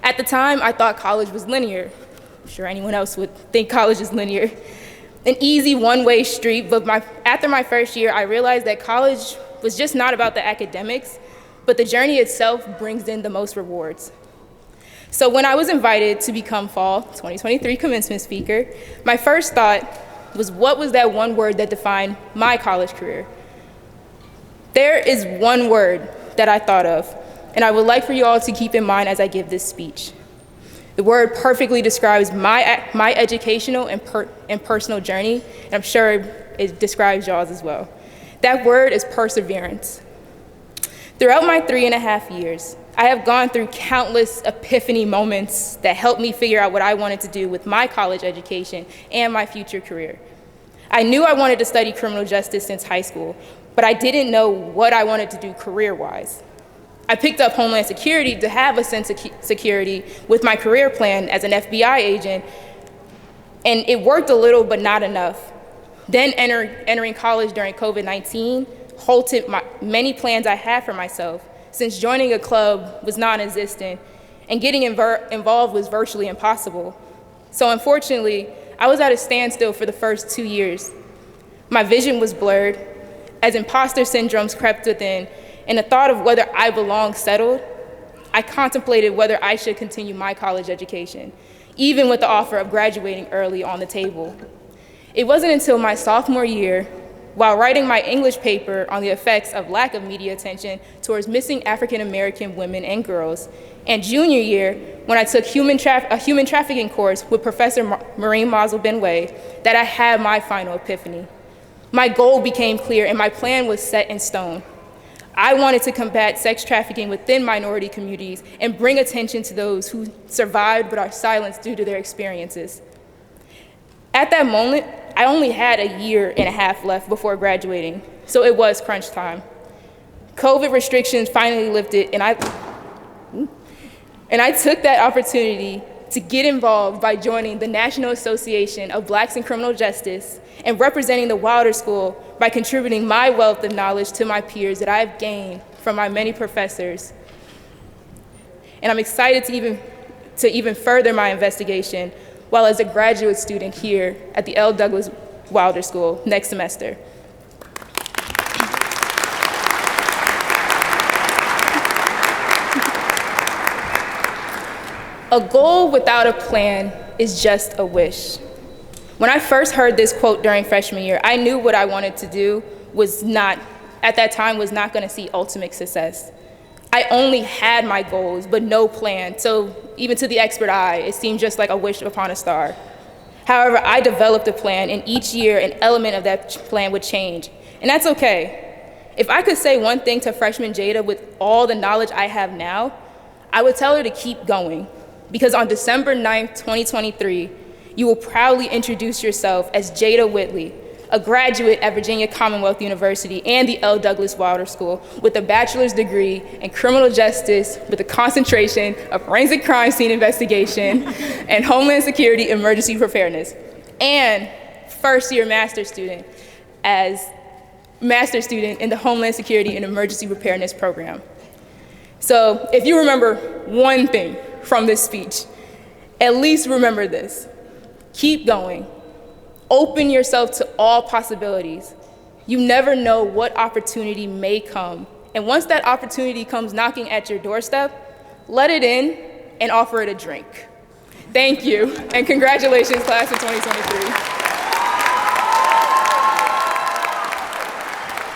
At the time, I thought college was linear. I'm sure anyone else would think college is linear. An easy one-way street, but after my first year, I realized that college was just not about the academics, but the journey itself brings in the most rewards. So when I was invited to become Fall 2023 Commencement speaker, my first thought was, what was that one word that defined my college career? There is one word that I thought of, and I would like for you all to keep in mind as I give this speech. The word perfectly describes my educational and personal journey, and I'm sure it describes y'all's as well. That word is perseverance. Throughout my 3.5 years, I have gone through countless epiphany moments that helped me figure out what I wanted to do with my college education and my future career. I knew I wanted to study criminal justice since high school, but I didn't know what I wanted to do career-wise. I picked up Homeland Security to have a sense of security with my career plan as an FBI agent, and it worked a little, but not enough. Then entering college during COVID-19 halted many plans I had for myself, since joining a club was non-existent and getting involved was virtually impossible. So unfortunately, I was at a standstill for the first 2 years. My vision was blurred as imposter syndromes crept within, and the thought of whether I belonged settled. I contemplated whether I should continue my college education, even with the offer of graduating early on the table. It wasn't until my sophomore year, while writing my English paper on the effects of lack of media attention towards missing African American women and girls, and junior year, when I took a human trafficking course with Professor Maureen Mazel Benway, that I had my final epiphany. My goal became clear and my plan was set in stone. I wanted to combat sex trafficking within minority communities and bring attention to those who survived but are silenced due to their experiences. At that moment, I only had 1.5 years left before graduating, so it was crunch time. COVID restrictions finally lifted, and I took that opportunity to get involved by joining the National Association of Blacks in Criminal Justice and representing the Wilder School by contributing my wealth of knowledge to my peers that I've gained from my many professors. And I'm excited to even further my investigation while as a graduate student here at the L. Douglas Wilder School next semester. A goal without a plan is just a wish. When I first heard this quote during freshman year, I knew what I wanted to do at that time was not gonna see ultimate success. I only had my goals, but no plan, so even to the expert eye, it seemed just like a wish upon a star. However, I developed a plan, and each year an element of that plan would change, and that's okay. If I could say one thing to freshman Jada with all the knowledge I have now, I would tell her to keep going, because on December 9th, 2023, you will proudly introduce yourself as Jada Whitley, a graduate at Virginia Commonwealth University and the L. Douglas Wilder School with a bachelor's degree in criminal justice with a concentration of forensic crime scene investigation and Homeland Security emergency preparedness, and first-year master's student in the Homeland Security and emergency preparedness program. So if you remember one thing from this speech, at least remember this. Keep going. Open yourself to all possibilities. You never know what opportunity may come. And once that opportunity comes knocking at your doorstep, let it in and offer it a drink. Thank you, and congratulations, class of 2023.